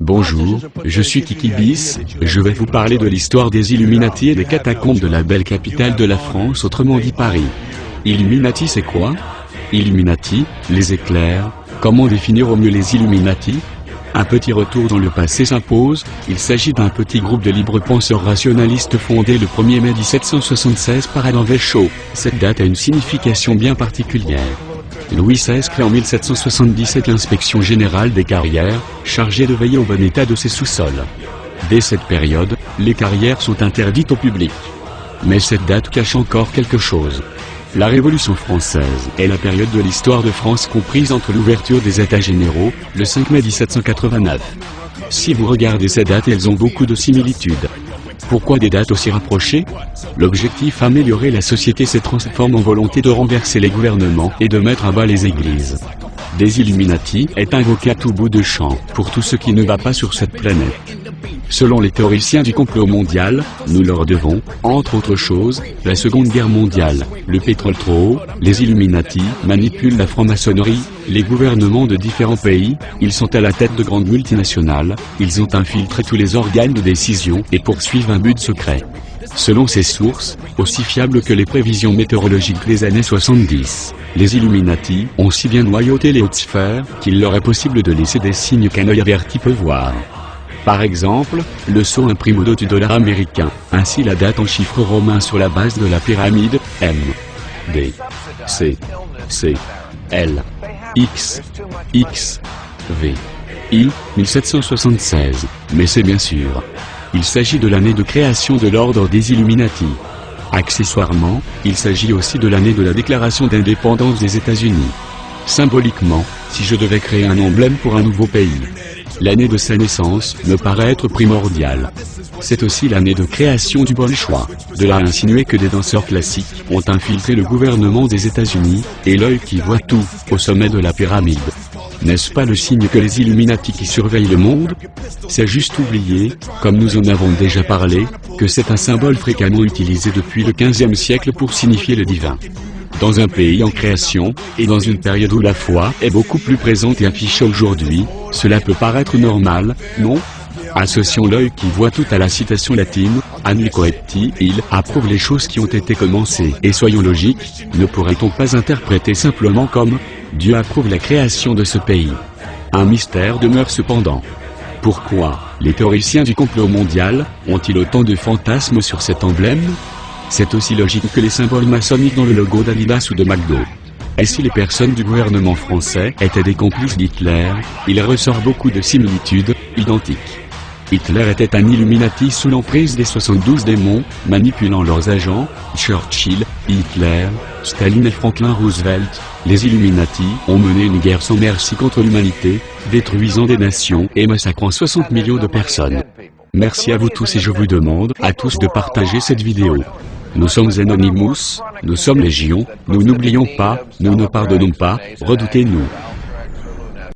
Bonjour, je suis Kiki Bis, je vais vous parler de l'histoire des Illuminati et des catacombes de la belle capitale de la France, autrement dit Paris. Illuminati c'est quoi? Illuminati, les éclairs, comment définir au mieux les Illuminati? Un petit retour dans le passé s'impose, il s'agit d'un petit groupe de libres penseurs rationalistes fondé le 1er mai 1776 par Alain Vachaud. Cette date a une signification bien particulière. Louis XVI crée en 1777 l'inspection générale des carrières, chargée de veiller au bon état de ses sous-sols. Dès cette période, les carrières sont interdites au public. Mais cette date cache encore quelque chose. La Révolution française est la période de l'histoire de France comprise entre l'ouverture des États généraux, le 5 mai 1789. Si vous regardez ces dates, elles ont beaucoup de similitudes. Pourquoi des dates aussi rapprochées? L'objectif améliorer la société se transforme en volonté de renverser les gouvernements et de mettre à bas les églises. Des Illuminati est invoqué à tout bout de champ pour tout ce qui ne va pas sur cette planète. Selon les théoriciens du complot mondial, nous leur devons, entre autres choses, la Seconde Guerre mondiale, le pétrole trop haut, les Illuminati manipulent la franc-maçonnerie, les gouvernements de différents pays, ils sont à la tête de grandes multinationales, ils ont infiltré tous les organes de décision et poursuivent un but secret. Selon ces sources, aussi fiables que les prévisions météorologiques des années 70, les Illuminati ont si bien noyauté les hautes sphères qu'il leur est possible de laisser des signes qu'un œil averti peut voir. Par exemple, le sceau imprime au dos du dollar américain, ainsi la date en chiffres romains sur la base de la pyramide, M, D, C, L, X, V, I, 1776, mais c'est bien sûr. Il s'agit de l'année de création de l'ordre des Illuminati. Accessoirement, il s'agit aussi de l'année de la déclaration d'indépendance des États-Unis. Symboliquement, si je devais créer un emblème pour un nouveau pays, l'année de sa naissance me paraît être primordiale. C'est aussi l'année de création du bon choix. De là à insinuer que des danseurs classiques ont infiltré le gouvernement des États-Unis, et l'œil qui voit tout, au sommet de la pyramide. N'est-ce pas le signe que les Illuminati qui surveillent le monde? C'est juste oublier, comme nous en avons déjà parlé, que c'est un symbole fréquemment utilisé depuis le XVe siècle pour signifier le divin. Dans un pays en création, et dans une période où la foi est beaucoup plus présente et affichée aujourd'hui, cela peut paraître normal, non? Associons l'œil qui voit tout à la citation latine, Annui coepti, il approuve les choses qui ont été commencées. Et soyons logiques, ne pourrait-on pas interpréter simplement comme Dieu approuve la création de ce pays? Un mystère demeure cependant. Pourquoi les théoriciens du complot mondial ont-ils autant de fantasmes sur cet emblème? C'est aussi logique que les symboles maçonniques dans le logo d'Adidas ou de McDo. Et si les personnes du gouvernement français étaient des complices d'Hitler, il ressort beaucoup de similitudes, identiques. Hitler était un Illuminati sous l'emprise des 72 démons, manipulant leurs agents, Churchill, Hitler, Staline et Franklin Roosevelt. Les Illuminati ont mené une guerre sans merci contre l'humanité, détruisant des nations et massacrant 60 millions de personnes. Merci à vous tous et je vous demande à tous de partager cette vidéo. Nous sommes Anonymous, nous sommes Légion, nous n'oublions pas, nous ne pardonnons pas, redoutez-nous.